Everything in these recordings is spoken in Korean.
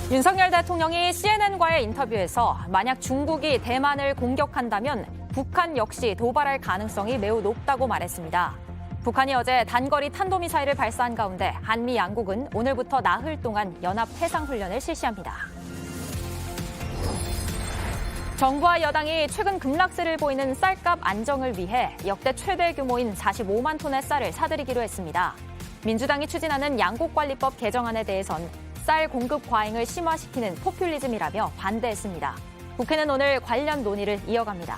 윤석열 대통령이 CNN과의 인터뷰에서 만약 중국이 대만을 공격한다면 북한 역시 도발할 가능성이 매우 높다고 말했습니다. 북한이 어제 단거리 탄도미사일을 발사한 가운데 한미 양국은 오늘부터 나흘 동안 연합 해상훈련을 실시합니다. 정부와 여당이 최근 급락세를 보이는 쌀값 안정을 위해 역대 최대 규모인 45만 톤의 쌀을 사들이기로 했습니다. 민주당이 추진하는 양곡관리법 개정안에 대해선 쌀 공급 과잉을 심화시키는 포퓰리즘이라며 반대했습니다. 국회는 오늘 관련 논의를 이어갑니다.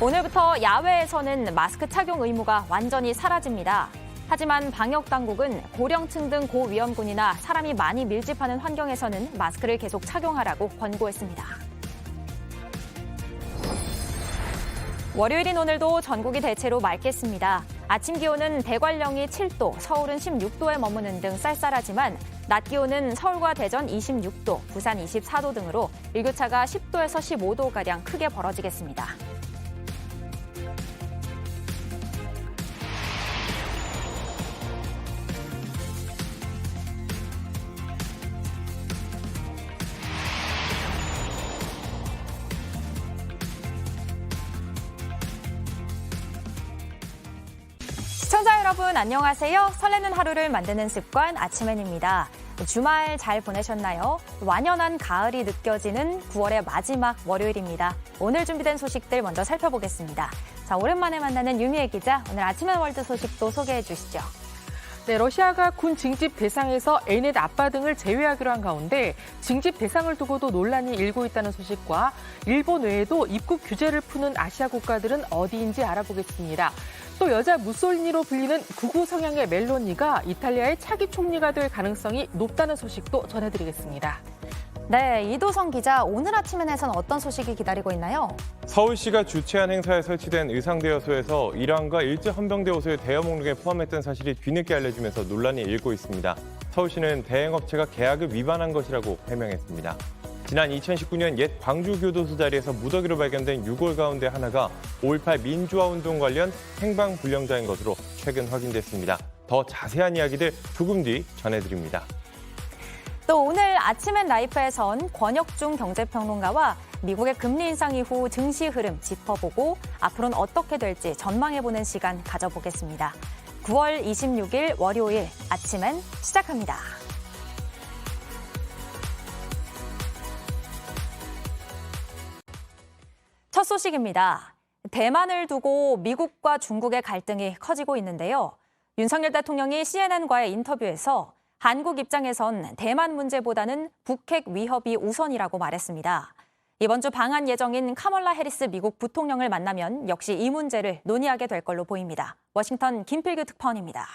오늘부터 야외에서는 마스크 착용 의무가 완전히 사라집니다. 하지만 방역당국은 고령층 등 고위험군이나 사람이 많이 밀집하는 환경에서는 마스크를 계속 착용하라고 권고했습니다. 월요일인 오늘도 전국이 대체로 맑겠습니다. 아침 기온은 대관령이 7도, 서울은 16도에 머무는 등 쌀쌀하지만 낮 기온은 서울과 대전 26도, 부산 24도 등으로 일교차가 10도에서 15도가량 크게 벌어지겠습니다. 시청자 여러분 안녕하세요. 설레는 하루를 만드는 습관 아침엔입니다. 주말 잘 보내셨나요? 완연한 가을이 느껴지는 9월의 마지막 월요일입니다. 오늘 준비된 소식들 먼저 살펴보겠습니다. 자, 오랜만에 만나는 유미애 기자, 오늘 아침엔 월드 소식도 소개해 주시죠. 네, 러시아가 군 징집 대상에서 N의 아빠 등을 제외하기로 한 가운데 징집 대상을 두고도 논란이 일고 있다는 소식과 일본 외에도 입국 규제를 푸는 아시아 국가들은 어디인지 알아보겠습니다. 또 여자 무솔리니로 불리는 극우 성향의 멜로니가 이탈리아의 차기 총리가 될 가능성이 높다는 소식도 전해드리겠습니다. 네, 이도성 기자, 오늘 아침엔에선 어떤 소식이 기다리고 있나요? 서울시가 주최한 행사에 설치된 의상대여소에서 일왕과 일제헌병대 옷을 대여 목록에 포함했던 사실이 뒤늦게 알려지면서 논란이 일고 있습니다. 서울시는 대행업체가 계약을 위반한 것이라고 해명했습니다. 지난 2019년 옛 광주교도소 자리에서 무더기로 발견된 유골 가운데 하나가 5.18 민주화운동 관련 행방불명자인 것으로 최근 확인됐습니다. 더 자세한 이야기들 조금 뒤 전해드립니다. 또 오늘 아침엔 라이프에선 권혁중 경제평론가와 미국의 금리 인상 이후 증시 흐름 짚어보고 앞으로는 어떻게 될지 전망해보는 시간 가져보겠습니다. 9월 26일 월요일 아침엔 시작합니다. 첫 소식입니다. 대만을 두고 미국과 중국의 갈등이 커지고 있는데요. 윤석열 대통령이 CNN과의 인터뷰에서 한국 입장에선 대만 문제보다는 북핵 위협이 우선이라고 말했습니다. 이번 주 방한 예정인 카멀라 해리스 미국 부통령을 만나면 역시 이 문제를 논의하게 될 걸로 보입니다. 워싱턴 김필규 특파원입니다.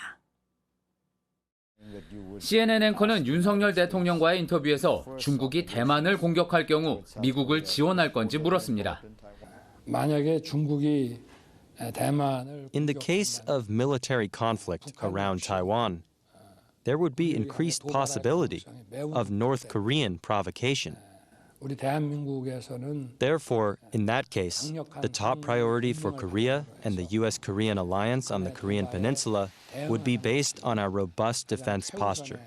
CNN 앵커는 윤석열 대통령과의 인터뷰에서 중국이 대만을 공격할 경우 미국을 지원할 건지 물었습니다. 만약에 중국이 대만을 In the case of military conflict around Taiwan, there would be increased possibility of North Korean provocation. 우리 대한민국에서는 Therefore, in that case, the top priority for Korea and the U.S.-Korean alliance on the Korean peninsula would be based on our robust defense posture.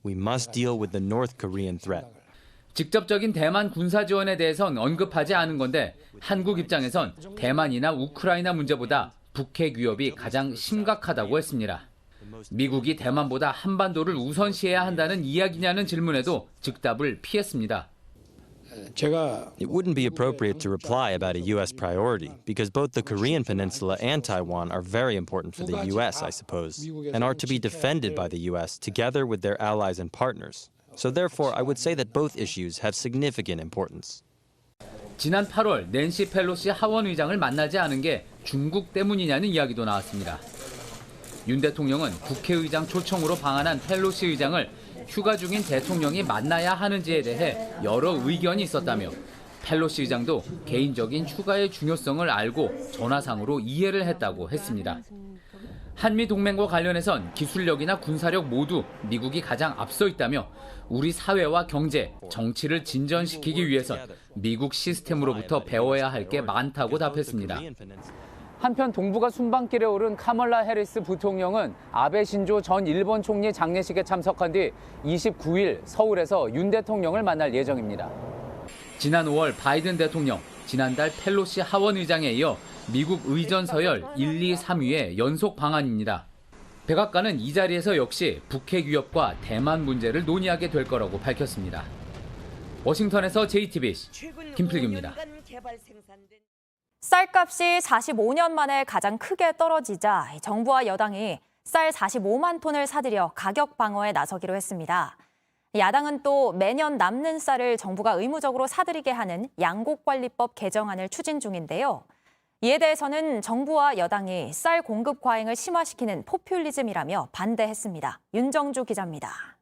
We must deal with the North Korean threat. 직접적인 대만 군사 지원에 대해선 언급하지 않은 건데 한국 입장에선 대만이나 우크라이나 문제보다 북핵 위협이 가장 심각하다고 했습니다. 미국이 대만보다 한반도를 우선시해야 한다는 이야기냐는 질문에도 즉답을 피했습니다. It wouldn't be appropriate to reply about a U.S. priority because both the Korean peninsula and Taiwan are very important for the U.S., I suppose, and are to be defended by the U.S. together with their allies and partners. So therefore, I would say that both issues have significant importance. 지난 8월 낸시 펠로시 하원 의장을 만나지 않은 게 중국 때문이냐는 이야기도 나왔습니다. 윤 대통령은 국회의장 초청으로 방한한 펠로시 의장을 휴가 중인 대통령이 만나야 하는지에 대해 여러 의견이 있었다며 펠로시 의장도 개인적인 휴가의 중요성을 알고 전화상으로 이해를 했다고 했습니다. 한미 동맹과 관련해선 기술력이나 군사력 모두 미국이 가장 앞서 있다며 우리 사회와 경제, 정치를 진전시키기 위해선 미국 시스템으로부터 배워야 할 게 많다고 답했습니다. 한편 동북아 순방길에 오른 카멀라 해리스 부통령은 아베 신조 전 일본 총리 장례식에 참석한 뒤 29일 서울에서 윤 대통령을 만날 예정입니다. 지난 5월 바이든 대통령, 지난달 펠로시 하원 의장에 이어 미국 의전 서열 1, 2, 3위의 연속 방한입니다. 백악관은 이 자리에서 역시 북핵 위협과 대만 문제를 논의하게 될 거라고 밝혔습니다. 워싱턴에서 JTBC 김필규입니다. 쌀값이 45년 만에 가장 크게 떨어지자 정부와 여당이 쌀 45만 톤을 사들여 가격 방어에 나서기로 했습니다. 야당은 또 매년 남는 쌀을 정부가 의무적으로 사들이게 하는 양곡관리법 개정안을 추진 중인데요. 이에 대해서는 정부와 여당이 쌀 공급 과잉을 심화시키는 포퓰리즘이라며 반대했습니다. 윤정주 기자입니다.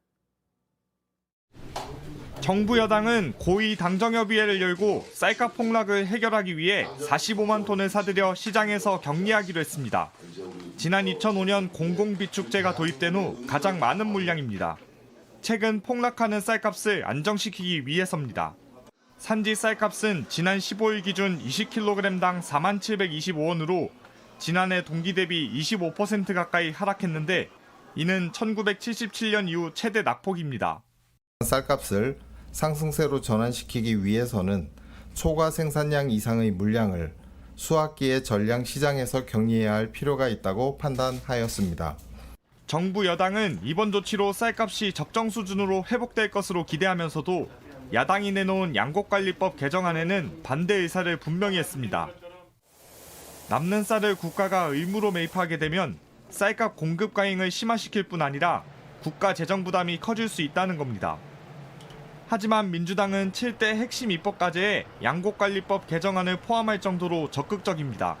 정부 여당은 고위 당정협의회를 열고 쌀값 폭락을 해결하기 위해 45만 톤을 사들여 시장에서 격리하기로 했습니다. 지난 2005년 공공비축제가 도입된 후 가장 많은 물량입니다. 최근 폭락하는 쌀값을 안정시키기 위해서입니다. 산지 쌀값은 지난 15일 기준 20kg당 4725원으로 지난해 동기 대비 25% 가까이 하락했는데 이는 1977년 이후 최대 낙폭입니다. 쌀값을 상승세로 전환시키기 위해서는 초과 생산량 이상의 물량을 수확기의 전량 시장에서 격리해야 할 필요가 있다고 판단하였습니다. 정부 여당은 이번 조치로 쌀값이 적정 수준으로 회복될 것으로 기대하면서도 야당이 내놓은 양곡관리법 개정안에는 반대 의사를 분명히 했습니다. 남는 쌀을 국가가 의무로 매입하게 되면 쌀값 공급 과잉을 심화시킬 뿐 아니라 국가 재정 부담이 커질 수 있다는 겁니다. 하지만 민주당은 7대 핵심 입법과제에 양곡관리법 개정안을 포함할 정도로 적극적입니다.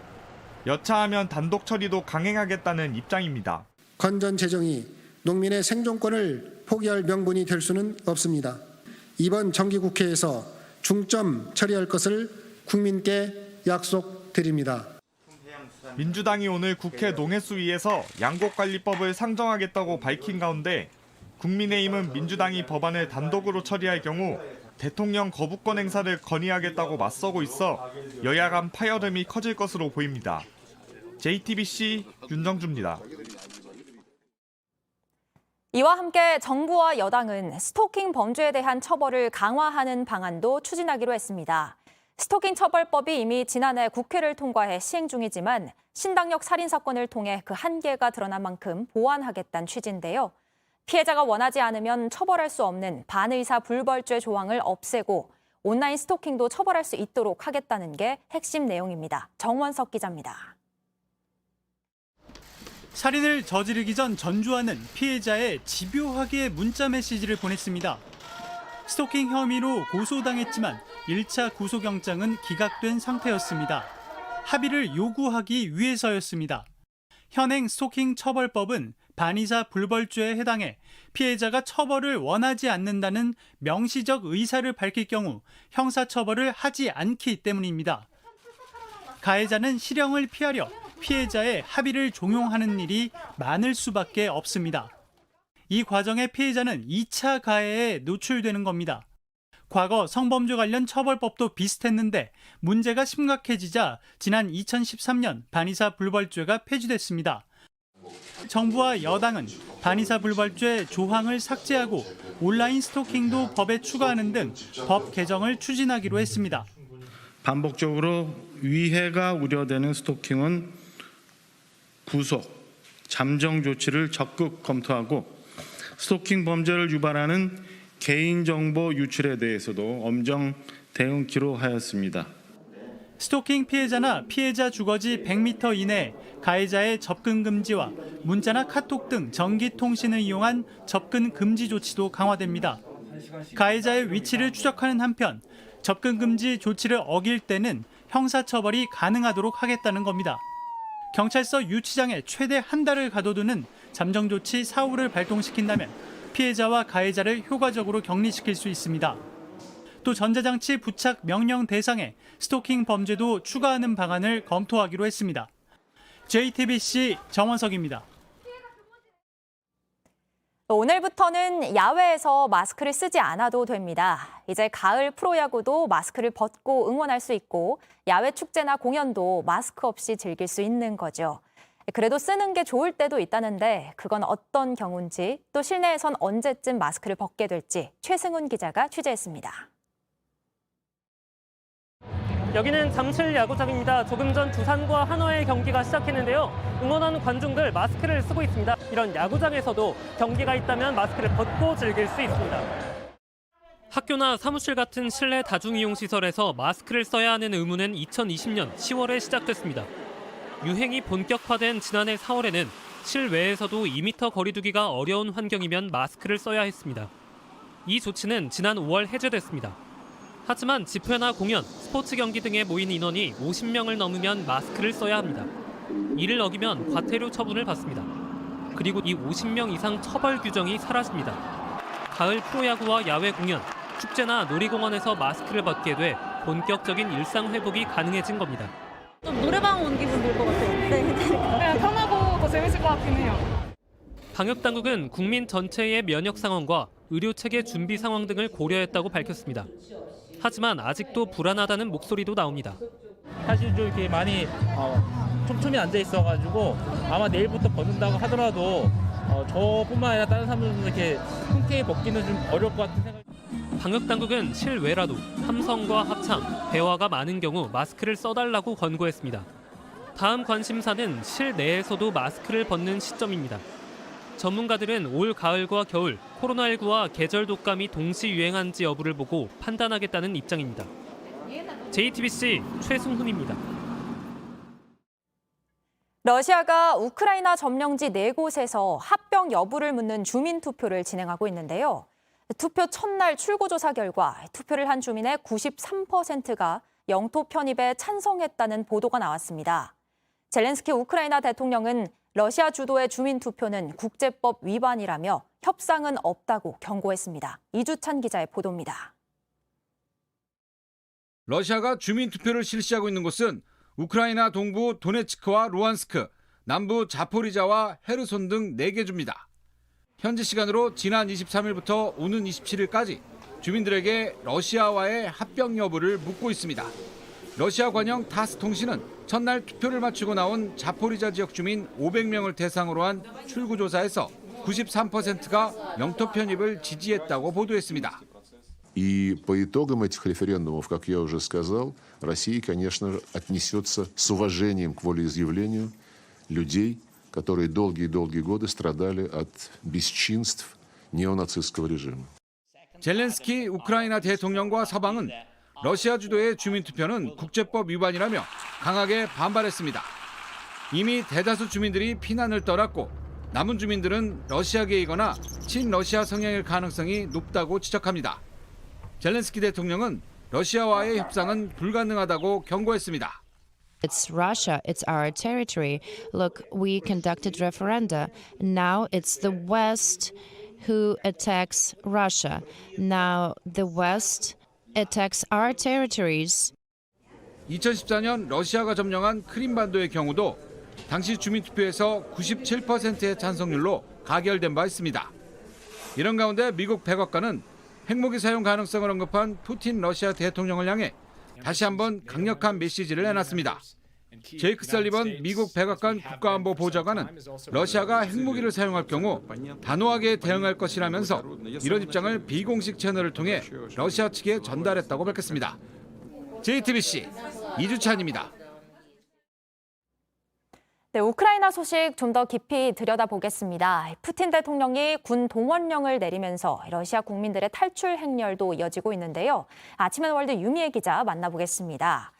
여차하면 단독 처리도 강행하겠다는 입장입니다. 건전 재정이 농민의 생존권을 포기할 명분이 될 수는 없습니다. 이번 정기국회에서 중점 처리할 것을 국민께 약속드립니다. 민주당이 오늘 국회 농해수위에서 양곡관리법을 상정하겠다고 밝힌 가운데 국민의힘은 민주당이 법안을 단독으로 처리할 경우 대통령 거부권 행사를 건의하겠다고 맞서고 있어 여야 간 파열음이 커질 것으로 보입니다. JTBC 윤정주입니다. 이와 함께 정부와 여당은 스토킹 범죄에 대한 처벌을 강화하는 방안도 추진하기로 했습니다. 스토킹 처벌법이 이미 지난해 국회를 통과해 시행 중이지만 신당역 살인 사건을 통해 그 한계가 드러난 만큼 보완하겠다는 취지인데요. 피해자가 원하지 않으면 처벌할 수 없는 반의사 불벌죄 조항을 없애고 온라인 스토킹도 처벌할 수 있도록 하겠다는 게 핵심 내용입니다. 정원석 기자입니다. 살인을 저지르기 전 전주환은 피해자의 집요하게 문자 메시지를 보냈습니다. 스토킹 혐의로 고소당했지만 1차 구속영장은 기각된 상태였습니다. 합의를 요구하기 위해서였습니다. 현행 스토킹 처벌법은 반의사 불벌죄에 해당해 피해자가 처벌을 원하지 않는다는 명시적 의사를 밝힐 경우 형사처벌을 하지 않기 때문입니다. 가해자는 실형을 피하려 피해자의 합의를 종용하는 일이 많을 수밖에 없습니다. 이 과정에 피해자는 2차 가해에 노출되는 겁니다. 과거 성범죄 관련 처벌법도 비슷했는데 문제가 심각해지자 지난 2013년 반의사 불벌죄가 폐지됐습니다. 정부와 여당은 반의사 불벌죄 조항을 삭제하고 온라인 스토킹도 법에 추가하는 등 법 개정을 추진하기로 했습니다. 반복적으로 위해가 우려되는 스토킹은 구속, 잠정 조치를 적극 검토하고 스토킹 범죄를 유발하는 개인정보 유출에 대해서도 엄정 대응키로 하였습니다. 스토킹 피해자나 피해자 주거지 100m 이내 가해자의 접근 금지와 문자나 카톡 등 전기통신을 이용한 접근 금지 조치도 강화됩니다. 가해자의 위치를 추적하는 한편 접근 금지 조치를 어길 때는 형사처벌이 가능하도록 하겠다는 겁니다. 경찰서 유치장에 최대 한 달을 가둬두는 잠정조치 사후를 발동시킨다면 피해자와 가해자를 효과적으로 격리시킬 수 있습니다. 또 전자장치 부착 명령 대상에 스토킹 범죄도 추가하는 방안을 검토하기로 했습니다. JTBC 정원석입니다. 오늘부터는 야외에서 마스크를 쓰지 않아도 됩니다. 이제 가을 프로야구도 마스크를 벗고 응원할 수 있고 야외 축제나 공연도 마스크 없이 즐길 수 있는 거죠. 그래도 쓰는 게 좋을 때도 있다는데 그건 어떤 경우인지 또 실내에선 언제쯤 마스크를 벗게 될지 최승훈 기자가 취재했습니다. 여기는 잠실 야구장입니다. 조금 전 두산과 한화의 경기가 시작했는데요. 응원하는 관중들 마스크를 쓰고 있습니다. 이런 야구장에서도 경기가 있다면 마스크를 벗고 즐길 수 있습니다. 학교나 사무실 같은 실내 다중이용시설에서 마스크를 써야 하는 의무는 2020년 10월에 시작됐습니다. 유행이 본격화된 지난해 4월에는 실외에서도 2m 거리 두기가 어려운 환경이면 마스크를 써야 했습니다. 이 조치는 지난 5월 해제됐습니다. 하지만 집회나 공연, 스포츠 경기 등에 모인 인원이 50명을 넘으면 마스크를 써야 합니다. 이를 어기면 과태료 처분을 받습니다. 그리고 이 50명 이상 처벌 규정이 사라집니다. 가을 프로야구와 야외 공연, 축제나 놀이공원에서 마스크를 벗게 돼 본격적인 일상 회복이 가능해진 겁니다. 좀 노래방 온 기분 들 것 같아요. 네, 그냥 편하고 더 재밌을 것 같긴 해요. 방역당국은 국민 전체의 면역 상황과 의료 체계 준비 상황 등을 고려했다고 밝혔습니다. 하지만 아직도 불안하다는 목소리도 나옵니다. 사실 좀 이렇게 많이 촘촘히 앉아 있어가지고 아마 내일부터 벗는다고 하더라도 저뿐만 아니라 다른 사람들도 이렇게 흔쾌히 벗기는 좀 어려울 것 같은 생각이. 방역당국은 실외라도 함성과 합창, 대화가 많은 경우 마스크를 써달라고 권고했습니다. 다음 관심사는 실내에서도 마스크를 벗는 시점입니다. 전문가들은 올 가을과 겨울 코로나19와 계절 독감이 동시 유행한지 여부를 보고 판단하겠다는 입장입니다. JTBC 최승훈입니다. 러시아가 우크라이나 점령지 4곳에서 합병 여부를 묻는 주민 투표를 진행하고 있는데요. 투표 첫날 출구조사 결과 투표를 한 주민의 93%가 영토 편입에 찬성했다는 보도가 나왔습니다. 젤렌스키 우크라이나 대통령은 러시아 주도의 주민 투표는 국제법 위반이라며 협상은 없다고 경고했습니다. 이주찬 기자의 보도입니다. 러시아가 주민 투표를 실시하고 있는 곳은 우크라이나 동부 도네츠크와 루안스크, 남부 자포리자와 헤르손 등 4개 주입니다. 현지 시간으로 지난 23일부터 오는 27일까지 주민들에게 러시아와의 합병 여부를 묻고 있습니다. 러시아 관영 타스 통신은 첫날 투표를 마치고 나온 자포리자 지역 주민 500명을 대상으로 한 출구조사에서 93%가 영토 편입을 지지했다고 보도했습니다. И по итогам этих референдумов, как я уже сказал, Россия, конечно же, отнесется с уважением к волеизъявлению людей, которые долгие годы страдали от бесчинств неонацистского режима. 젤렌스키 우크라이나 대통령과 서방은 러시아 주도의 주민투표는 국제법 위반이라며 강하게 반발했습니다. 이미 대다수 주민들이 피난을 떠났고 남은 주민들은 러시아계이거나 친러시아 성향일 가능성이 높다고 지적합니다. 젤렌스키 대통령은 러시아와의 협상은 불가능하다고 경고했습니다. It's Russia, it's our territory. Look, we conducted referenda. Now it's the West who attacks Russia. Now the West attacks our territories. 2014년 러시아가 점령한 크림반도의 경우도 당시 주민투표에서 97%의 찬성률로 가결된 바 있습니다. 이런 가운데 미국 백악관은 핵무기 사용 가능성을 언급한 푸틴 러시아 대통령을 향해 다시 한번 강력한 메시지를 내놨습니다. 제이크 설리번 미국 백악관 국가안보 보좌관은 러시아가 핵무기를 사용할 경우 단호하게 대응할 것이라면서 이런 입장을 비공식 채널을 통해 러시아 측에 전달했다고 밝혔습니다. JTBC 이주찬입니다. 네, 우크라이나 소식 좀 더 깊이 들여다보겠습니다. 푸틴 대통령이 군 동원령을 내리면서 러시아 국민들의 탈출 행렬도 이어지고 있는데요. 아침엔 월드 유미애 기자 만나보겠습니다.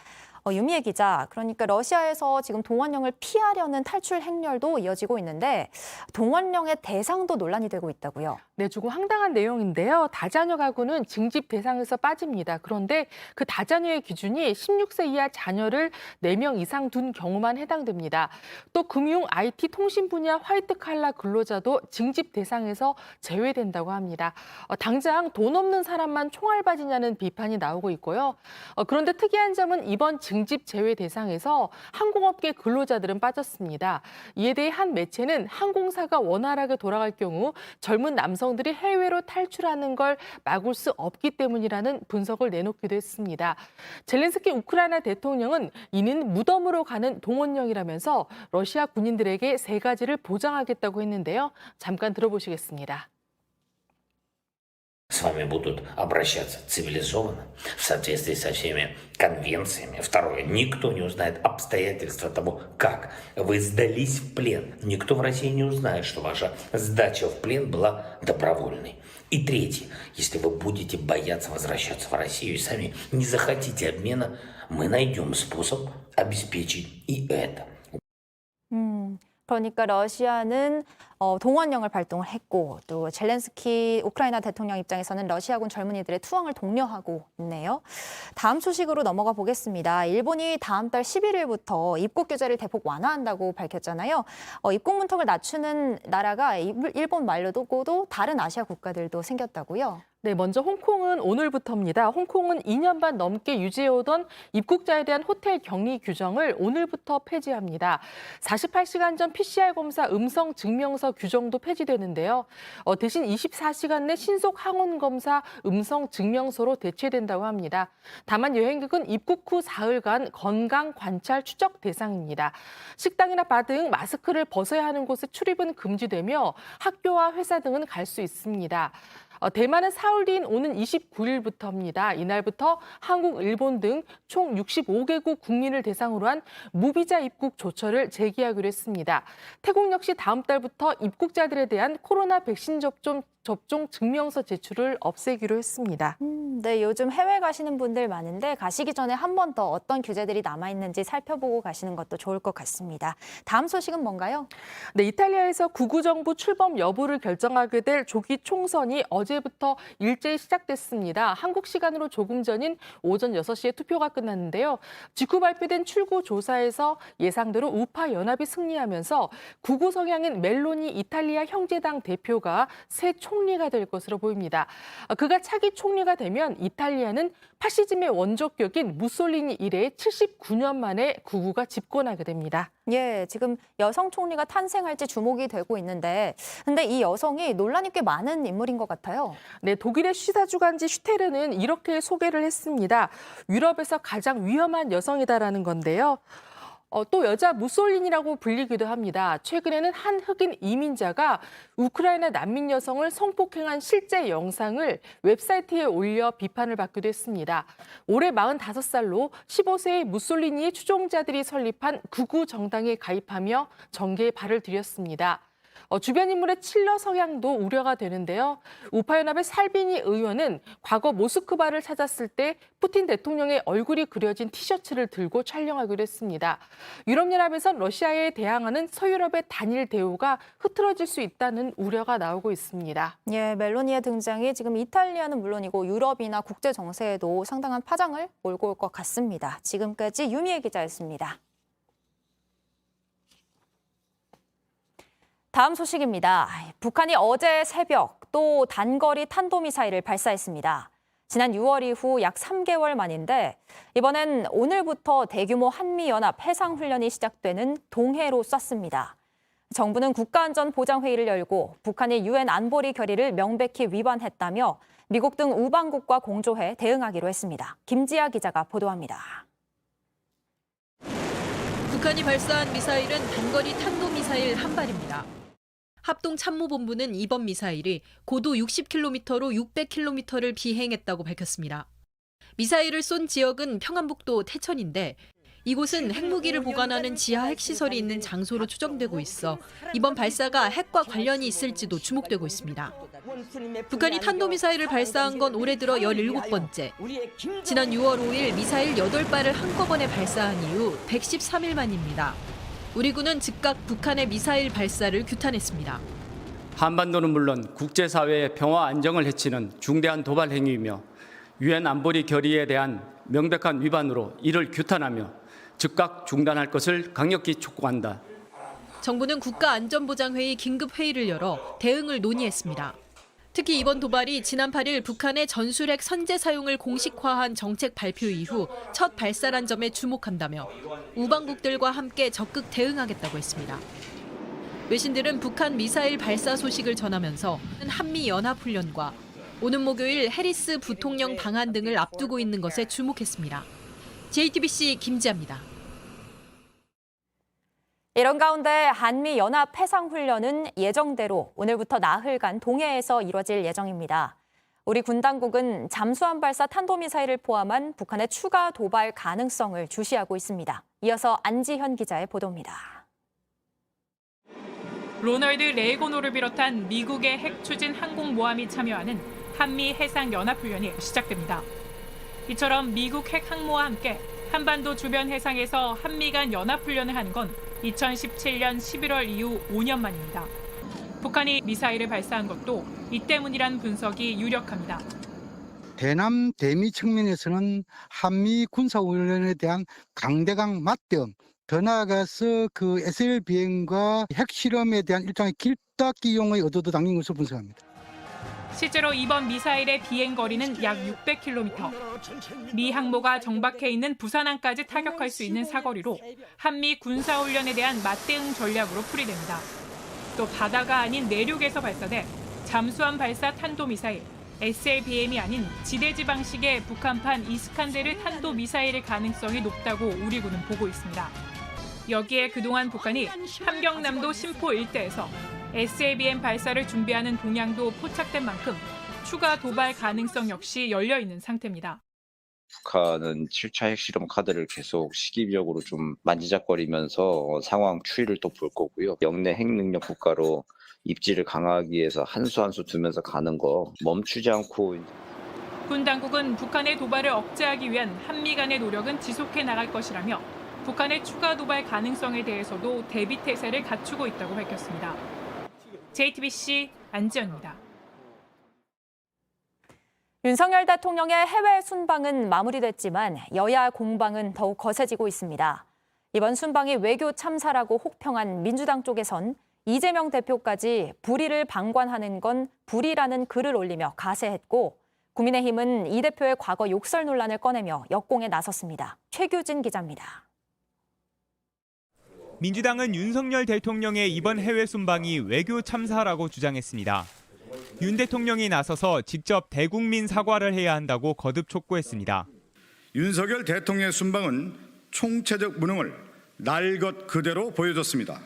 유미애 기자, 그러니까 러시아에서 지금 동원령을 피하려는 탈출 행렬도 이어지고 있는데 동원령의 대상도 논란이 되고 있다고요. 네, 조금 황당한 내용인데요. 다자녀 가구는 징집 대상에서 빠집니다. 그런데 그 다자녀의 기준이 16세 이하 자녀를 4명 이상 둔 경우만 해당됩니다. 또 금융, IT, 통신 분야 화이트 칼라 근로자도 징집 대상에서 제외된다고 합니다. 당장 돈 없는 사람만 총알바지냐는 비판이 나오고 있고요. 그런데 특이한 점은 이번 징집 징집 제외 대상에서 항공업계 근로자들은 빠졌습니다. 이에 대해 한 매체는 항공사가 원활하게 돌아갈 경우 젊은 남성들이 해외로 탈출하는 걸 막을 수 없기 때문이라는 분석을 내놓기도 했습니다. 젤렌스키 우크라이나 대통령은 이는 무덤으로 가는 동원령이라면서 러시아 군인들에게 3가지를 보장하겠다고 했는데요. 잠깐 들어보시겠습니다. С вами будут обращаться цивилизованно, в соответствии со всеми конвенциями. Второе. Никто не узнает обстоятельства того, как вы сдались в плен. Никто в России не узнает, что ваша сдача в плен была добровольной. И третье. Если вы будете бояться возвращаться в Россию и сами не захотите обмена, мы найдем способ обеспечить и это. 그러니까 러시아는 동원령을 발동을 했고 또 젤렌스키 우크라이나 대통령 입장에서는 러시아군 젊은이들의 투항을 독려하고 있네요. 다음 소식으로 넘어가 보겠습니다. 일본이 다음 달 11일부터 입국 규제를 대폭 완화한다고 밝혔잖아요. 입국 문턱을 낮추는 나라가 일본 말고도 다른 아시아 국가들도 생겼다고요. 네, 먼저 홍콩은 오늘부터입니다. 홍콩은 2년 반 넘게 유지해오던 입국자에 대한 호텔 격리 규정을 오늘부터 폐지합니다. 48시간 전 PCR 검사 음성 증명서 규정도 폐지되는데요. 대신 24시간 내 신속 항원 검사 음성 증명서로 대체된다고 합니다. 다만 여행객은 입국 후 사흘간 건강 관찰 추적 대상입니다. 식당이나 바 등 마스크를 벗어야 하는 곳에 출입은 금지되며 학교와 회사 등은 갈 수 있습니다. 대만은 사흘 뒤인 오는 29일부터입니다. 이날부터 한국, 일본 등 총 65개국 국민을 대상으로 한 무비자 입국 조처를 재개하기로 했습니다. 태국 역시 다음 달부터 입국자들에 대한 코로나 백신 접종 증명서 제출을 없애기로 했습니다. 네, 요즘 해외 가시는 분들 많은데 가시기 전에 한 번 더 어떤 규제들이 남아있는지 살펴보고 가시는 것도 좋을 것 같습니다. 다음 소식은 뭔가요? 네, 이탈리아에서 극우 정부 출범 여부를 결정하게 될 조기 총선이 어제부터 일제히 시작됐습니다. 한국 시간으로 조금 전인 오전 6시에 투표가 끝났는데요. 직후 발표된 출구 조사에서 예상대로 우파 연합이 승리하면서 극우 성향인 멜로니 이탈리아 형제당 대표가 새 총리가 될 것으로 보입니다. 그가 차기 총리가 되면 이탈리아는 파시즘의 원조격인 무솔리니 이래 79년 만에 극우가 집권하게 됩니다. 예, 지금 여성 총리가 탄생할지 주목이 되고 있는데 근데 이 여성이 논란이 꽤 많은 인물인 것 같아요. 네, 독일의 시사주간지 슈테르는 이렇게 소개를 했습니다. 유럽에서 가장 위험한 여성이다라는 건데요. 또 여자 무솔린이라고 불리기도 합니다. 최근에는 한 흑인 이민자가 우크라이나 난민 여성을 성폭행한 실제 영상을 웹사이트에 올려 비판을 받기도 했습니다. 올해 45살로 15세의 무솔리니의 추종자들이 설립한 극우 정당에 가입하며 정계에 발을 들였습니다. 주변 인물의 칠러 성향도 우려가 되는데요. 우파연합의 살비니 의원은 과거 모스크바를 찾았을 때 푸틴 대통령의 얼굴이 그려진 티셔츠를 들고 촬영하기로 했습니다. 유럽연합에선 러시아에 대항하는 서유럽의 단일 대우가 흐트러질 수 있다는 우려가 나오고 있습니다. 예, 멜로니의 등장이 지금 이탈리아는 물론이고 유럽이나 국제 정세에도 상당한 파장을 몰고 올 것 같습니다. 지금까지 유미애 기자였습니다. 다음 소식입니다. 북한이 어제 새벽 또 단거리 탄도미사일을 발사했습니다. 지난 6월 이후 약 3개월 만인데 이번엔 오늘부터 대규모 한미연합 해상훈련이 시작되는 동해로 쐈습니다. 정부는 국가안전보장회의를 열고 북한이 유엔 안보리 결의를 명백히 위반했다며 미국 등 우방국과 공조해 대응하기로 했습니다. 김지아 기자가 보도합니다. 북한이 발사한 미사일은 단거리 탄도미사일 한 발입니다. 합동참모본부는 이번 미사일이 고도 60km로 600km를 비행했다고 밝혔습니다. 미사일을 쏜 지역은 평안북도 태천인데 이곳은 핵무기를 보관하는 지하 핵시설이 있는 장소로 추정되고 있어 이번 발사가 핵과 관련이 있을지도 주목되고 있습니다. 북한이 탄도미사일을 발사한 건 올해 들어 17번째. 지난 6월 5일 미사일 8발을 한꺼번에 발사한 이후 113일 만입니다. 우리 군은 즉각 북한의 미사일 발사를 규탄했습니다. 한반도는 물론 국제사회의 평화 안정을 해치는 중대한 도발 행위이며 유엔 안보리 결의에 대한 명백한 위반으로 이를 규탄하며 즉각 중단할 것을 강력히 촉구한다. 정부는 국가안전보장회의 긴급회의를 열어 대응을 논의했습니다. 특히 이번 도발이 지난 8일 북한의 전술핵 선제 사용을 공식화한 정책 발표 이후 첫 발사란 점에 주목한다며 우방국들과 함께 적극 대응하겠다고 했습니다. 외신들은 북한 미사일 발사 소식을 전하면서 한미 연합훈련과 오는 목요일 해리스 부통령 방한 등을 앞두고 있는 것에 주목했습니다. JTBC 김지아입니다. 이런 가운데 한미 연합 해상훈련은 예정대로 오늘부터 나흘간 동해에서 이뤄질 예정입니다. 우리 군 당국은 잠수함 발사 탄도미사일을 포함한 북한의 추가 도발 가능성을 주시하고 있습니다. 이어서 안지현 기자의 보도입니다. 로널드 레이건호를 비롯한 미국의 핵 추진 항공모함이 참여하는 한미 해상연합훈련이 시작됩니다. 이처럼 미국 핵 항모와 함께 한반도 주변 해상에서 한미 간 연합훈련을 하는 건 2017년 11월 이후 5년 만입니다. 북한이 미사일을 발사한 것도 이 때문이란 분석이 유력합니다. 대남 대미 측면에서는 한미 군사훈련에 대한 강대강 맞대응, 더 나아가서 그 SL 비행과 핵실험에 대한 일종의 길닦이용의 의도도 담긴 것으로 분석합니다. 실제로 이번 미사일의 비행 거리는 약 600km. 미 항모가 정박해 있는 부산항까지 타격할 수 있는 사거리로 한미 군사훈련에 대한 맞대응 전략으로 풀이됩니다. 또 바다가 아닌 내륙에서 발사돼 잠수함 발사 탄도미사일, SLBM이 아닌 지대지 방식의 북한판 이스칸데르 탄도미사일의 가능성이 높다고 우리 군은 보고 있습니다. 여기에 그동안 북한이 함경남도 심포 일대에서 SLBM 발사를 준비하는 동향도 포착된 만큼 추가 도발 가능성 역시 열려 있는 상태입니다. 북한은 7차 핵실험 카드를 계속 시기적으로 좀 만지작거리면서 상황 추이를 또 볼 거고요. 영내 핵능력 국가로 입지를 강화하기 위해서 한 수 한 수 두면서 가는 거 멈추지 않고. 군 당국은 북한의 도발을 억제하기 위한 한미 간의 노력은 지속해 나갈 것이라며 북한의 추가 도발 가능성에 대해서도 대비 태세를 갖추고 있다고 밝혔습니다. JTBC 안지연입니다. 윤석열 대통령의 해외 순방은 마무리됐지만 여야 공방은 더욱 거세지고 있습니다. 이번 순방이 외교 참사라고 혹평한 민주당 쪽에선 이재명 대표까지 불의를 방관하는 건 불의라는 글을 올리며 가세했고, 국민의힘은 이 대표의 과거 욕설 논란을 꺼내며 역공에 나섰습니다. 최규진 기자입니다. 민주당은 윤석열 대통령의 이번 해외 순방이 외교 참사라고 주장했습니다. 윤 대통령이 나서서 직접 대국민 사과를 해야 한다고 거듭 촉구했습니다. 윤석열 대통령의 순방은 총체적 무능을 날 것 그대로 보여줬습니다.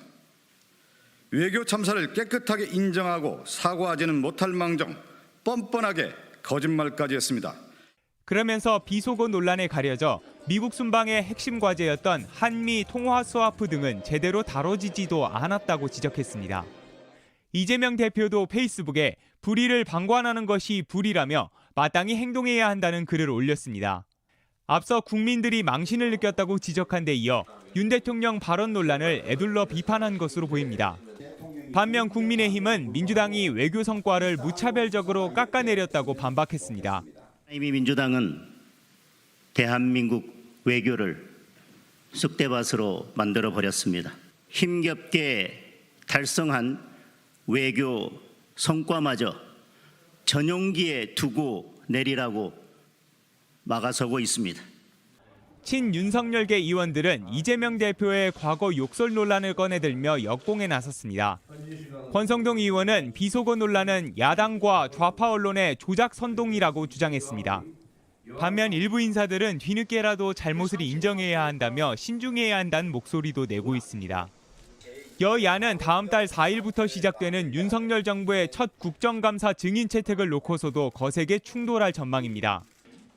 외교 참사를 깨끗하게 인정하고 사과하지는 못할 망정 뻔뻔하게 거짓말까지 했습니다. 그러면서 비속어 논란에 가려져 미국 순방의 핵심 과제였던 한미 통화 스와프 등은 제대로 다뤄지지도 않았다고 지적했습니다. 이재명 대표도 페이스북에 불의를 방관하는 것이 불의라며 마땅히 행동해야 한다는 글을 올렸습니다. 앞서 국민들이 망신을 느꼈다고 지적한 데 이어 윤 대통령 발언 논란을 에둘러 비판한 것으로 보입니다. 반면 국민의힘은 민주당이 외교 성과를 무차별적으로 깎아내렸다고 반박했습니다. 이미 민주당은 대한민국 외교를 쑥대밭으로 만들어버렸습니다. 힘겹게 달성한 외교 성과마저 전용기에 두고 내리라고 막아서고 있습니다. 친윤석열계 의원들은 이재명 대표의 과거 욕설 논란을 꺼내들며 역공에 나섰습니다. 권성동 의원은 비속어 논란은 야당과 좌파 언론의 조작 선동이라고 주장했습니다. 반면 일부 인사들은 뒤늦게라도 잘못을 인정해야 한다며 신중해야 한다는 목소리도 내고 있습니다. 여야는 다음 달 4일부터 시작되는 윤석열 정부의 첫 국정감사 증인 채택을 놓고서도 거세게 충돌할 전망입니다.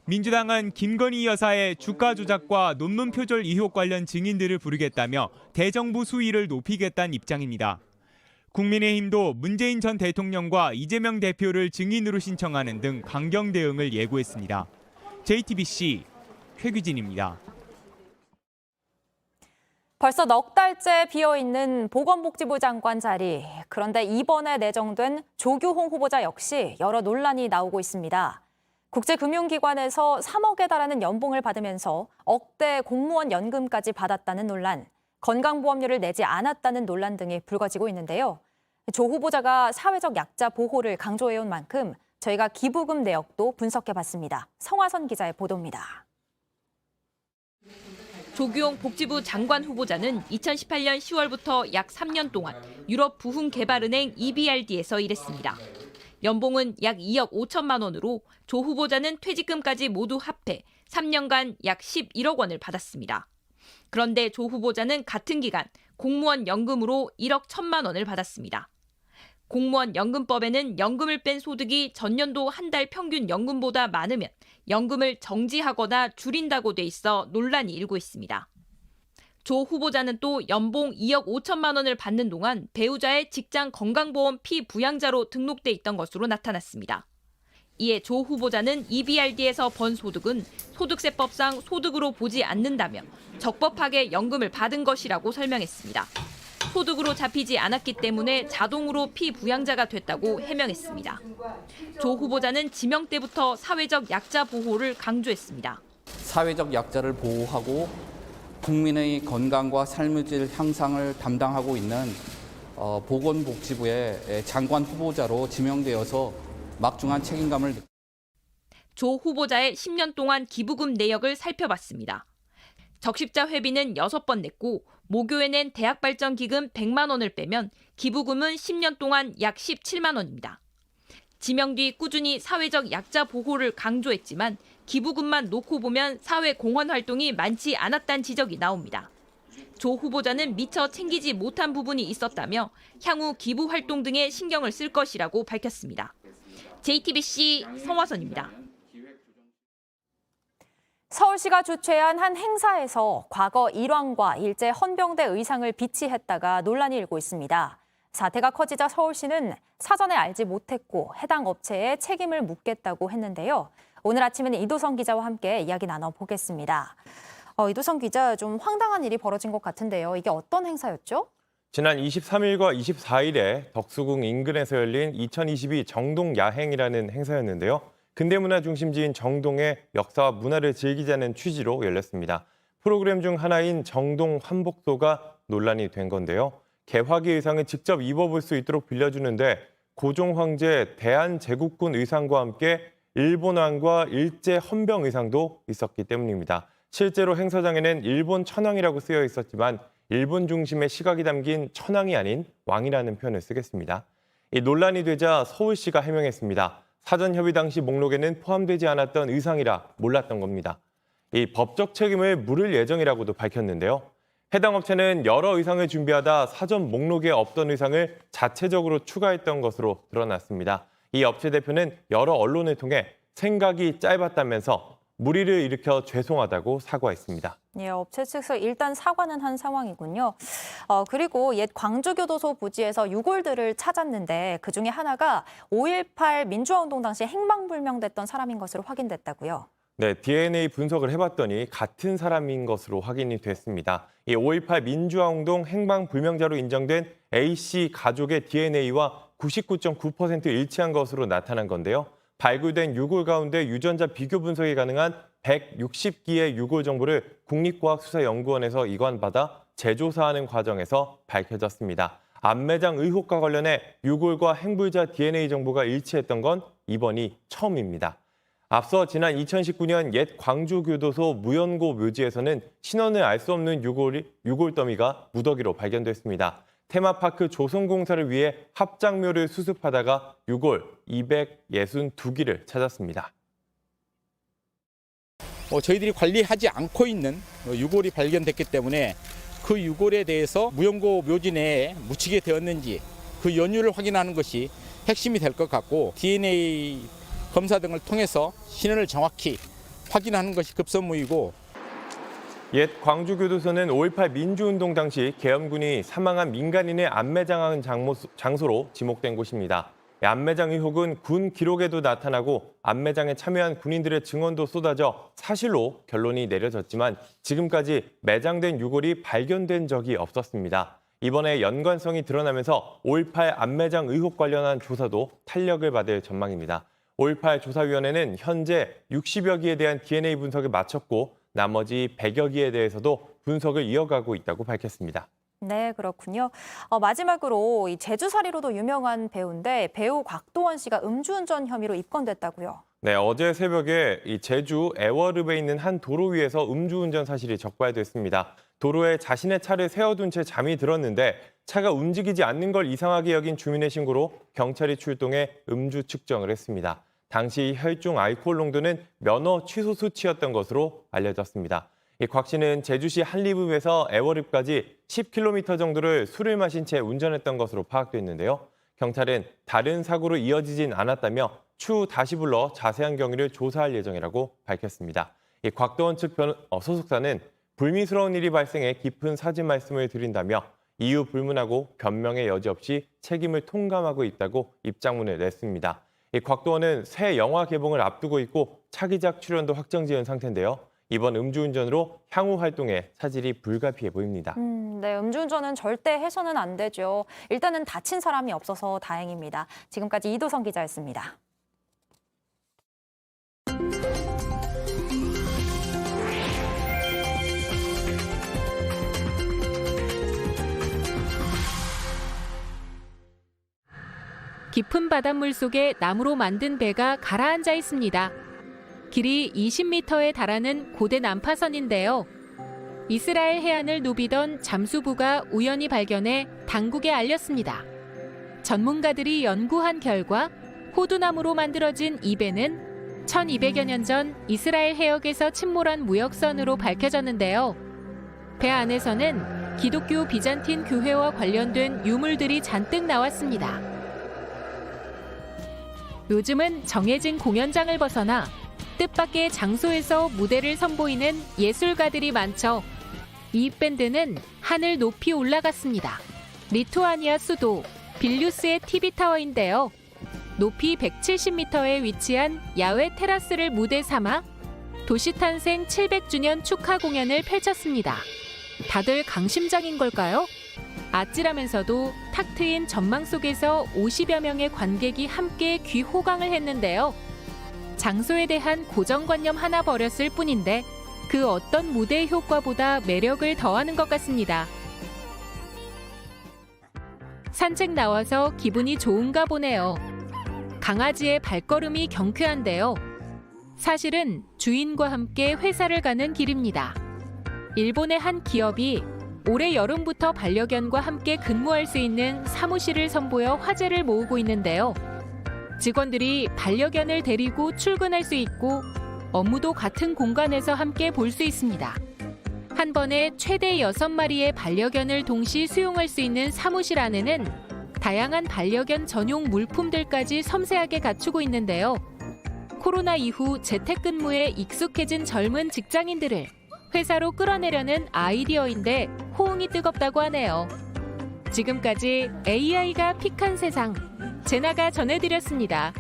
민주당은 김건희 여사의 주가 조작과 논문 표절 의혹 관련 증인들을 부르겠다며 대정부 수위를 높이겠다는 입장입니다. 국민의힘도 문재인 전 대통령과 이재명 대표를 증인으로 신청하는 등 강경 대응을 예고했습니다. JTBC 최규진입니다. 벌써 넉 달째 비어있는 보건복지부 장관 자리. 그런데 이번에 내정된 조규홍 후보자 역시 여러 논란이 나오고 있습니다. 국제금융기관에서 3억에 달하는 연봉을 받으면서 억대 공무원 연금까지 받았다는 논란, 건강보험료를 내지 않았다는 논란 등이 불거지고 있는데요. 조 후보자가 사회적 약자 보호를 강조해온 만큼 저희가 기부금 내역도 분석해봤습니다. 성화선 기자의 보도입니다. 조규용 복지부 장관 후보자는 2018년 10월부터 약 3년 동안 유럽 부흥개발은행 EBRD에서 일했습니다. 연봉은 약 2억 5천만 원으로 조 후보자는 퇴직금까지 모두 합해 3년간 약 11억 원을 받았습니다. 그런데 조 후보자는 같은 기간 공무원 연금으로 1억 1천만 원을 받았습니다. 공무원 연금법에는 연금을 뺀 소득이 전년도 한 달 평균 연금보다 많으면 연금을 정지하거나 줄인다고 돼 있어 논란이 일고 있습니다. 조 후보자는 또 연봉 2억 5천만 원을 받는 동안 배우자의 직장 건강보험 피부양자로 등록돼 있던 것으로 나타났습니다. 이에 조 후보자는 EBRD에서 번 소득은 소득세법상 소득으로 보지 않는다며 적법하게 연금을 받은 것이라고 설명했습니다. 소득으로 잡히지 않았기 때문에 자동으로 피부양자가 됐다고 해명했습니다. 조 후보자는 지명 때부터 사회적 약자 보호를 강조했습니다. 사회적 약자를 보호하고 국민의 건강과 삶의 질 향상을 담당하고 있는 보건복지부의 장관 후보자로 지명되어서 막중한 책임감을 느낍니다. 조 후보자의 10년 동안 기부금 내역을 살펴봤습니다. 적십자 회비는 6번 냈고 모교에 낸 대학발전기금 100만 원을 빼면 기부금은 10년 동안 약 17만 원입니다. 지명 뒤 꾸준히 사회적 약자 보호를 강조했지만 기부금만 놓고 보면 사회 공헌 활동이 많지 않았다는 지적이 나옵니다. 조 후보자는 미처 챙기지 못한 부분이 있었다며 향후 기부 활동 등에 신경을 쓸 것이라고 밝혔습니다. JTBC 성화선입니다. 서울시가 주최한 한 행사에서 과거 일왕과 일제 헌병대 의상을 비치했다가 논란이 일고 있습니다. 사태가 커지자 서울시는 사전에 알지 못했고 해당 업체에 책임을 묻겠다고 했는데요. 오늘 아침에는 이도성 기자와 함께 이야기 나눠보겠습니다. 이도성 기자, 좀 황당한 일이 벌어진 것 같은데요. 이게 어떤 행사였죠? 지난 23일과 24일에 덕수궁 인근에서 열린 2022 정동 야행이라는 행사였는데요. 근대문화 중심지인 정동의 역사와 문화를 즐기자는 취지로 열렸습니다. 프로그램 중 하나인 정동 환복도가 논란이 된 건데요. 개화기 의상을 직접 입어볼 수 있도록 빌려주는데 고종 황제 대한제국군 의상과 함께 일본왕과 일제 헌병 의상도 있었기 때문입니다. 실제로 행사장에는 일본 천황이라고 쓰여 있었지만 일본 중심의 시각이 담긴 천황이 아닌 왕이라는 표현을 쓰겠습니다. 이 논란이 되자 서울시가 해명했습니다. 사전 협의 당시 목록에는 포함되지 않았던 의상이라 몰랐던 겁니다. 이 법적 책임을 물을 예정이라고도 밝혔는데요. 해당 업체는 여러 의상을 준비하다 사전 목록에 없던 의상을 자체적으로 추가했던 것으로 드러났습니다. 이 업체 대표는 여러 언론을 통해 생각이 짧았다면서 무리를 일으켜 죄송하다고 사과했습니다. 예, 업체 측에서 일단 사과는 한 상황이군요. 그리고 옛 광주교도소 부지에서 유골들을 찾았는데 그중에 하나가 5.18 민주화운동 당시 행방불명됐던 사람인 것으로 확인됐다고요. 네, DNA 분석을 해봤더니 같은 사람인 것으로 확인이 됐습니다. 이 5.18 민주화운동 행방불명자로 인정된 A씨 가족의 DNA와 99.9% 일치한 것으로 나타난 건데요. 발굴된 유골 가운데 유전자 비교 분석이 가능한 160기의 유골 정보를 국립과학수사연구원에서 이관받아 재조사하는 과정에서 밝혀졌습니다. 안매장 의혹과 관련해 유골과 행불자 DNA 정보가 일치했던 건 이번이 처음입니다. 앞서 지난 2019년 옛 광주교도소 무연고 묘지에서는 신원을 알 수 없는 유골 더미가 무더기로 발견됐습니다. 테마파크 조성공사를 위해 합작묘를 수습하다가 유골 262기를 찾았습니다. 저희들이 관리하지 않고 있는 유골이 발견됐기 때문에 그 유골에 대해서 무연고 묘지 내에 묻히게 되었는지 그 연유를 확인하는 것이 핵심이 될 것 같고 DNA 검사 등을 통해서 신원을 정확히 확인하는 것이 급선무이고 옛 광주교도소는 5.18 민주운동 당시 계엄군이 사망한 민간인의 안매장한 장소로 지목된 곳입니다. 안매장 의혹은 군 기록에도 나타나고 안매장에 참여한 군인들의 증언도 쏟아져 사실로 결론이 내려졌지만 지금까지 매장된 유골이 발견된 적이 없었습니다. 이번에 연관성이 드러나면서 5.18 안매장 의혹 관련한 조사도 탄력을 받을 전망입니다. 5.18 조사위원회는 현재 60여 기에 대한 DNA 분석을 마쳤고 나머지 100여 기에 대해서도 분석을 이어가고 있다고 밝혔습니다. 네, 그렇군요. 마지막으로 이 제주살이로도 유명한 배우인데 배우 곽도원 씨가 음주운전 혐의로 입건됐다고요. 네, 어제 새벽에 이 제주 애월읍에 있는 한 도로 위에서 음주운전 사실이 적발됐습니다. 도로에 자신의 차를 세워둔 채 잠이 들었는데 차가 움직이지 않는 걸 이상하게 여긴 주민의 신고로 경찰이 출동해 음주 측정을 했습니다. 당시 혈중 알코올 농도는 면허 취소 수치였던 것으로 알려졌습니다. 곽 씨는 제주시 한리읍에서 애월읍까지 10km 정도를 술을 마신 채 운전했던 것으로 파악됐는데요. 경찰은 다른 사고로 이어지진 않았다며 추후 다시 불러 자세한 경위를 조사할 예정이라고 밝혔습니다. 곽도원 측 소속사는 불미스러운 일이 발생해 깊은 사죄 말씀을 드린다며 이유 불문하고 변명의 여지 없이 책임을 통감하고 있다고 입장문을 냈습니다. 곽도원은 새 영화 개봉을 앞두고 있고 차기작 출연도 확정지은 상태인데요. 이번 음주운전으로 향후 활동에 차질이 불가피해 보입니다. 네, 음주운전은 절대 해서는 안 되죠. 일단은 다친 사람이 없어서 다행입니다. 지금까지 이도성 기자였습니다. 깊은 바닷물 속에 나무로 만든 배가 가라앉아 있습니다. 길이 20m에 달하는 고대 난파선인데요. 이스라엘 해안을 누비던 잠수부가 우연히 발견해 당국에 알렸습니다. 전문가들이 연구한 결과 호두나무로 만들어진 이 배는 1200여 년 전 이스라엘 해역에서 침몰한 무역선으로 밝혀졌는데요. 배 안에서는 기독교 비잔틴 교회와 관련된 유물들이 잔뜩 나왔습니다. 요즘은 정해진 공연장을 벗어나 뜻밖의 장소에서 무대를 선보이는 예술가들이 많죠. 이 밴드는 하늘 높이 올라갔습니다. 리투아니아 수도 빌뉴스의 TV타워인데요. 높이 170m에 위치한 야외 테라스를 무대 삼아 도시탄생 700주년 축하 공연을 펼쳤습니다. 다들 강심장인 걸까요? 아찔하면서도 탁 트인 전망 속에서 50여 명의 관객이 함께 귀호강을 했는데요. 장소에 대한 고정관념 하나 버렸을 뿐인데 그 어떤 무대의 효과보다 매력을 더하는 것 같습니다. 산책 나와서 기분이 좋은가 보네요. 강아지의 발걸음이 경쾌한데요. 사실은 주인과 함께 회사를 가는 길입니다. 일본의 한 기업이 올해 여름부터 반려견과 함께 근무할 수 있는 사무실을 선보여 화제를 모으고 있는데요. 직원들이 반려견을 데리고 출근할 수 있고 업무도 같은 공간에서 함께 볼 수 있습니다. 한 번에 최대 6마리의 반려견을 동시 수용할 수 있는 사무실 안에는 다양한 반려견 전용 물품들까지 섬세하게 갖추고 있는데요. 코로나 이후 재택근무에 익숙해진 젊은 직장인들을 회사로 끌어내려는 아이디어인데 호응이 뜨겁다고 하네요. 지금까지 AI가 픽한 세상, 제나가 전해드렸습니다.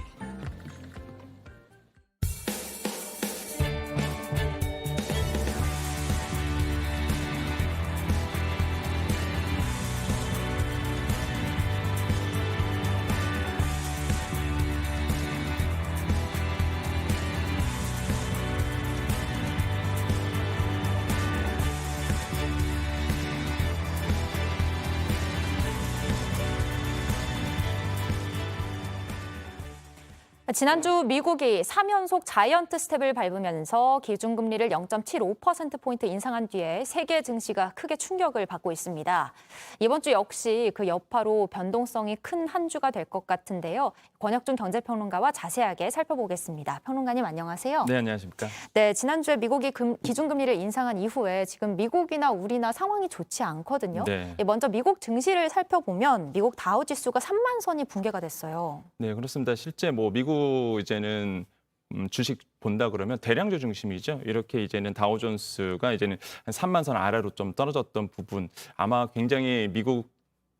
지난주 미국이 3연속 자이언트 스텝을 밟으면서 기준금리를 0.75%포인트 인상한 뒤에 세계 증시가 크게 충격을 받고 있습니다. 이번 주 역시 그 여파로 변동성이 큰 한 주가 될 것 같은데요. 권혁준 경제평론가와 자세하게 살펴보겠습니다. 평론가님 안녕하세요. 네, 안녕하십니까. 네, 지난주에 미국이 기준금리를 인상한 이후에 지금 미국이나 우리나 상황이 좋지 않거든요. 네. 먼저 미국 증시를 살펴보면 미국 다우지수가 3만 선이 붕괴가 됐어요. 네, 그렇습니다. 실제 미국 이제는 주식 본다 그러면 대량주 중심이죠. 이렇게 이제는 다우존스가 이제는 한 3만 선 아래로 좀 떨어졌던 부분, 아마 굉장히 미국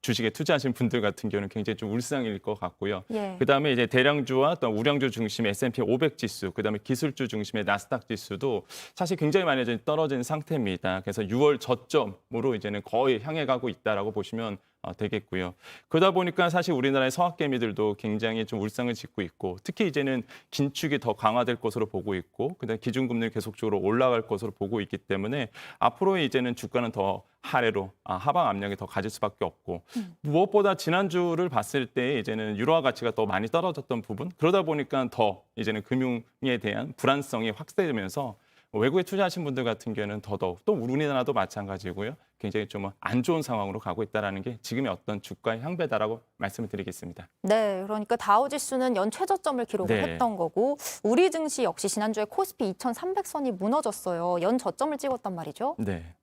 주식에 투자하신 분들 같은 경우는 굉장히 좀 울상일 것 같고요. 예. 그다음에 이제 대량주와 또 우량주 중심의 S&P 500 지수, 그다음에 기술주 중심의 나스닥 지수도 사실 굉장히 많이 떨어진 상태입니다. 그래서 6월 저점으로 이제는 거의 향해 가고 있다라고 보시면 되겠고요. 그러다 보니까 사실 우리나라의 서학개미들도 굉장히 좀 울상을 짓고 있고 특히 이제는 긴축이 더 강화될 것으로 보고 있고 그다음에 기준금리 계속적으로 올라갈 것으로 보고 있기 때문에 앞으로 이제는 주가는 더 하래로 하방 압력이 더 가질 수밖에 없고 무엇보다 지난주를 봤을 때 이제는 유로화 가치가 더 많이 떨어졌던 부분 그러다 보니까 더 이제는 금융에 대한 불안성이 확대되면서 외국에 투자하신 분들 같은 경우는 더더욱 또 우리나라도 마찬가지고요. 굉장히 좀 안 좋은 상황으로 가고 있다는 게 지금의 어떤 주가의 향배다라고 말씀을 드리겠습니다. 네, 그러니까 다우지수는 연 최저점을 기록을 네. 했던 거고 우리 증시 역시 지난주에 코스피 2,300선이 무너졌어요. 연 저점을 찍었단 말이죠. 네.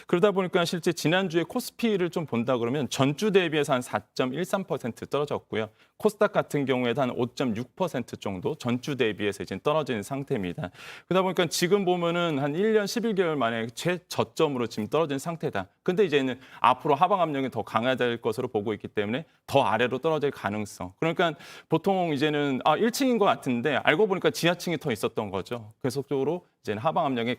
그러다 보니까 실제 지난주에 코스피를 좀 본다 그러면 전주 대비해서 한 4.13% 떨어졌고요. 코스닥 같은 경우에도 한 5.6% 정도 전주 대비해서 이제 떨어진 상태입니다. 그러다 보니까 지금 보면은 한 1년 11개월 만에 최저점으로 지금 떨어진 상태다. 근데 이제는 앞으로 하방 압력이 더 강화될 것으로 보고 있기 때문에 더 아래로 떨어질 가능성. 그러니까 보통 이제는 1층인 것 같은데 알고 보니까 지하층이 더 있었던 거죠. 계속적으로 이제는 하방 압력이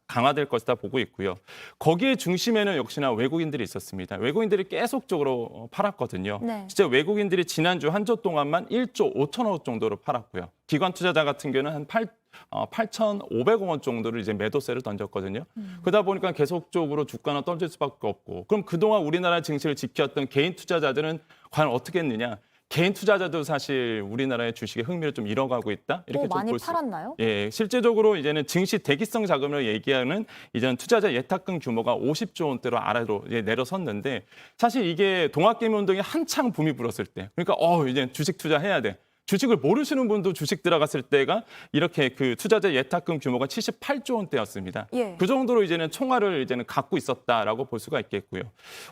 강화될 것이다 보고 있고요. 거기에 중심에는 역시나 외국인들이 있었습니다. 외국인들이 계속적으로 팔았거든요. 네. 진짜 외국인들이 지난주 한 주 동안만 1조 5천억 정도로 팔았고요. 기관 투자자 같은 경우는 한 8,500억 원 정도를 이제 매도세를 던졌거든요. 그러다 보니까 계속적으로 주가는 떨어질 수밖에 없고 그럼 그동안 우리나라 증시를 지켰던 개인 투자자들은 과연 어떻게 했느냐? 개인 투자자도 사실 우리나라의 주식에 흥미를 좀 잃어가고 있다. 이렇게 좀 많이 볼 수. 팔았나요? 예, 실제적으로 이제는 증시 대기성 자금을 얘기하는 이전 투자자 예탁금 규모가 50조 원대로 아래로 내려섰는데 사실 이게 동학개미 운동이 한창 붐이 불었을 때, 그러니까 이제 주식 투자해야 돼. 주식을 모르시는 분도 주식 들어갔을 때가 이렇게 그 투자자 예탁금 규모가 78조 원대였습니다. 예. 그 정도로 이제는 총알을 이제는 갖고 있었다라고 볼 수가 있겠고요.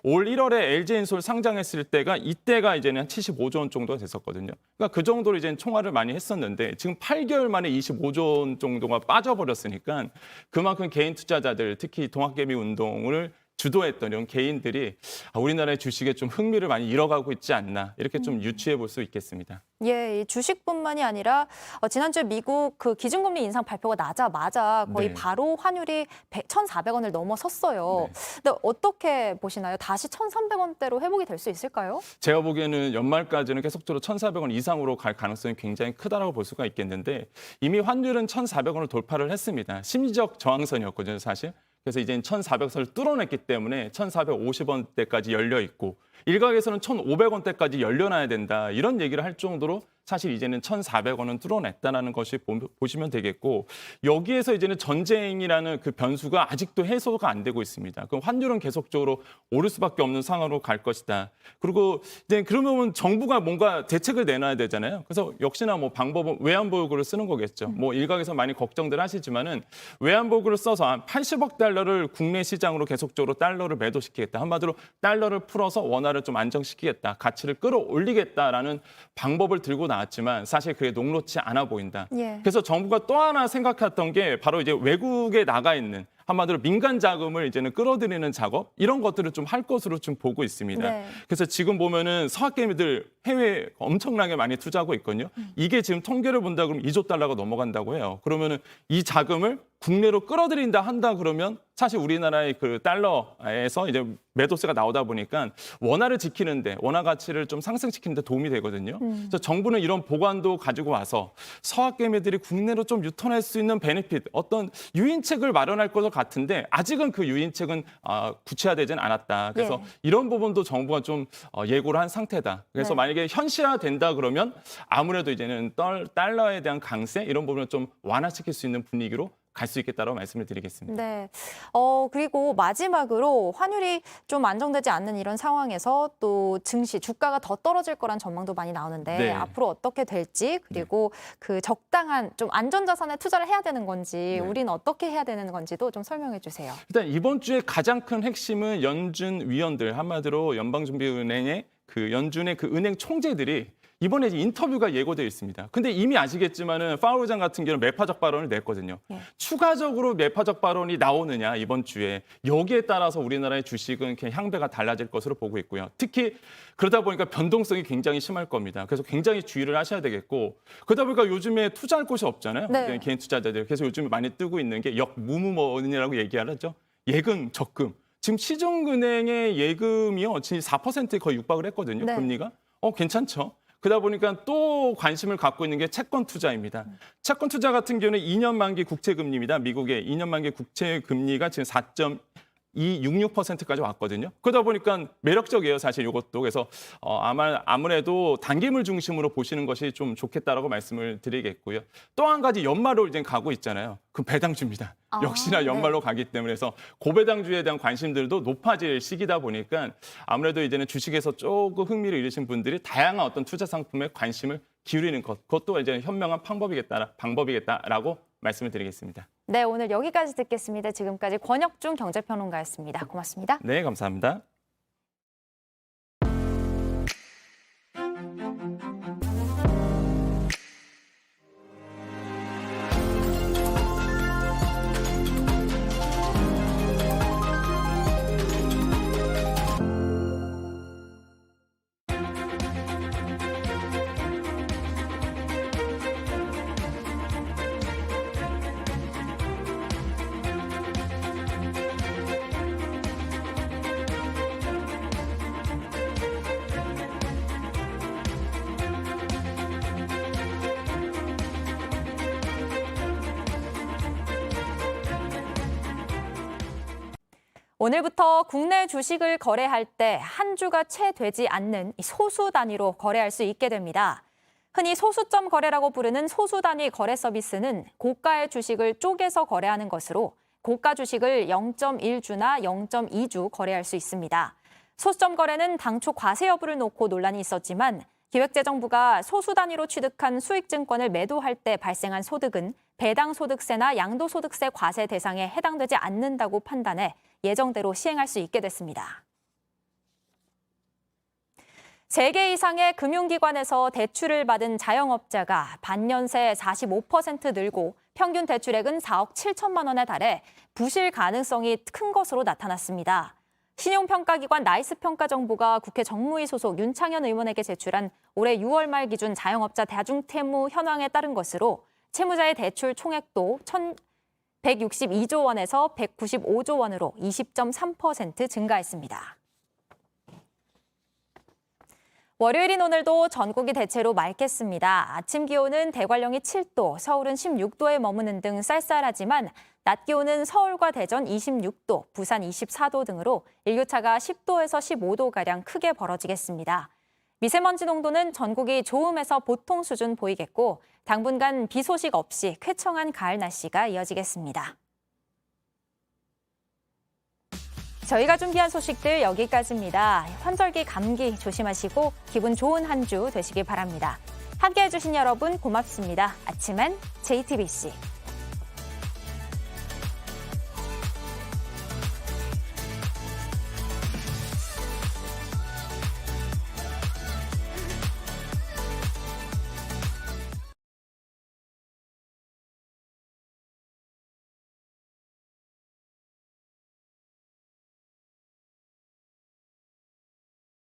올 1월에 LG엔솔 상장했을 때가 이때가 이제는 한 75조 원 정도가 됐었거든요. 그러니까 그 정도로 이제는 총알을 많이 했었는데 지금 8개월 만에 25조 원 정도가 빠져버렸으니까 그만큼 개인 투자자들 특히 동학개미 운동을 주도했던 이런 개인들이 우리나라의 주식에 좀 흥미를 많이 잃어가고 있지 않나 이렇게 좀 유추해 볼 수 있겠습니다. 예, 이 주식뿐만이 아니라 지난주에 미국 그 기준금리 인상 발표가 나자마자 거의 네. 바로 환율이 1,400원을 넘어섰어요. 네. 근데 어떻게 보시나요? 다시 1,300원대로 회복이 될 수 있을까요? 제가 보기에는 연말까지는 계속적으로 1,400원 이상으로 갈 가능성이 굉장히 크다라고 볼 수가 있겠는데 이미 환율은 1,400원을 돌파를 했습니다. 심리적 저항선이었거든요, 사실. 그래서 이제 1,400선을 뚫어냈기 때문에 1,450원대까지 열려 있고 일각에서는 1,500원대까지 열려놔야 된다 이런 얘기를 할 정도로 사실 이제는 1,400원은 뚫어냈다는 것이 보시면 되겠고 여기에서 이제는 전쟁이라는 그 변수가 아직도 해소가 안 되고 있습니다. 그럼 환율은 계속적으로 오를 수밖에 없는 상황으로 갈 것이다. 그리고 이제 그러면 정부가 뭔가 대책을 내놔야 되잖아요. 그래서 역시나 뭐 방법은 외환보유고를 쓰는 거겠죠. 뭐 일각에서 많이 걱정들 하시지만은 외환보유고를 써서 한 80억 달러를 국내 시장으로 계속적으로 달러를 매도시키겠다. 한마디로 달러를 풀어서 원화를 좀 안정시키겠다. 가치를 끌어올리겠다라는 방법을 들고 나왔지만 사실 그게 녹록지 않아 보인다. 예. 그래서 정부가 또 하나 생각했던 게 바로 이제 외국에 나가 있는 한마디로 민간 자금을 이제는 끌어들이는 작업 이런 것들을 좀 할 것으로 좀 보고 있습니다. 네. 그래서 지금 보면은 서학개미들 해외에 엄청나게 많이 투자하고 있거든요. 이게 지금 통계를 본다 그러면 2조 달러가 넘어간다고 해요. 그러면은 이 자금을 국내로 끌어들인다 한다 그러면 사실 우리나라의 그 달러에서 이제 매도세가 나오다 보니까 원화를 지키는데 원화 가치를 좀 상승시키는 데 도움이 되거든요. 그래서 정부는 이런 보관도 가지고 와서 서학개미들이 국내로 좀 유턴할 수 있는 베네핏 어떤 유인책을 마련할 것 같은데 아직은 그 유인책은 구체화되지는 않았다. 그래서 예. 이런 부분도 정부가 좀 예고를 한 상태다. 그래서 네. 만약에 현실화된다 그러면 아무래도 이제는 달러에 대한 강세 이런 부분을 좀 완화시킬 수 있는 분위기로 갈 수 있겠다고 말씀을 드리겠습니다. 네. 그리고 마지막으로 환율이 좀 안정되지 않는 이런 상황에서 또 증시, 주가가 더 떨어질 거란 전망도 많이 나오는데 네. 앞으로 어떻게 될지 그리고 그 적당한 좀 안전자산에 투자를 해야 되는 건지 우리는 어떻게 해야 되는 건지도 좀 설명해 주세요. 일단 이번 주에 가장 큰 핵심은 연준 위원들 한마디로 연방준비은행의 그 연준의 그 은행 총재들이 이번에 인터뷰가 예고되어 있습니다. 근데 이미 아시겠지만은 파월 의장 같은 경우는 매파적 발언을 냈거든요. 추가적으로 매파적 발언이 나오느냐 이번 주에 여기에 따라서 우리나라의 주식은 그냥 향배가 달라질 것으로 보고 있고요. 특히 그러다 보니까 변동성이 굉장히 심할 겁니다. 그래서 굉장히 주의를 하셔야 되겠고 그러다 보니까 요즘에 투자할 곳이 없잖아요. 네. 개인 투자자들. 그래서 요즘 많이 뜨고 있는 게 역무무원이라고 얘기하죠. 예금, 적금. 지금 시중은행의 예금이요, 지금 4%에 거의 육박을 했거든요. 네. 금리가. 괜찮죠. 그러다 보니까 또 관심을 갖고 있는 게 채권 투자입니다. 채권 투자 같은 경우는 2년 만기 국채 금리입니다. 미국의 2년 만기 국채 금리가 지금 4.266%까지 왔거든요. 그러다 보니까 매력적이에요, 사실 이것도. 그래서 아무래도 단기물 중심으로 보시는 것이 좀 좋겠다라고 말씀을 드리겠고요. 또 한 가지 연말로 이제 가고 있잖아요. 그 배당주입니다. 역시나 연말로 가기 때문에 해서 고배당주에 대한 관심들도 높아질 시기다 보니까 아무래도 이제는 주식에서 조금 흥미를 잃으신 분들이 다양한 어떤 투자 상품에 관심을 기울이는 것, 그것도 이제 현명한 방법이겠다라고 말씀을 드리겠습니다. 네, 오늘 여기까지 듣겠습니다. 지금까지 권혁중 경제평론가였습니다. 고맙습니다. 네, 감사합니다. 오늘부터 국내 주식을 거래할 때 한 주가 채 되지 않는 소수 단위로 거래할 수 있게 됩니다. 흔히 소수점 거래라고 부르는 소수 단위 거래 서비스는 고가의 주식을 쪼개서 거래하는 것으로 고가 주식을 0.1주나 0.2주 거래할 수 있습니다. 소수점 거래는 당초 과세 여부를 놓고 논란이 있었지만 기획재정부가 소수 단위로 취득한 수익증권을 매도할 때 발생한 소득은 배당소득세나 양도소득세 과세 대상에 해당되지 않는다고 판단해 예정대로 시행할 수 있게 됐습니다. 3개 이상의 금융기관에서 대출을 받은 자영업자가 반년 새 45% 늘고 평균 대출액은 4억 7천만 원에 달해 부실 가능성이 큰 것으로 나타났습니다. 신용평가기관 나이스평가정보가 국회 정무위 소속 윤창현 의원에게 제출한 올해 6월 말 기준 자영업자 다중채무 현황에 따른 것으로 채무자의 대출 총액도 1,162조 원에서 195조 원으로 20.3% 증가했습니다. 월요일인 오늘도 전국이 대체로 맑겠습니다. 아침 기온은 대관령이 7도, 서울은 16도에 머무는 등 쌀쌀하지만 낮 기온은 서울과 대전 26도, 부산 24도 등으로 일교차가 10도에서 15도가량 크게 벌어지겠습니다. 미세먼지 농도는 전국이 좋음에서 보통 수준 보이겠고 당분간 비 소식 없이 쾌청한 가을 날씨가 이어지겠습니다. 저희가 준비한 소식들 여기까지입니다. 환절기 감기 조심하시고 기분 좋은 한 주 되시길 바랍니다. 함께해 주신 여러분 고맙습니다. 아침엔 JTBC.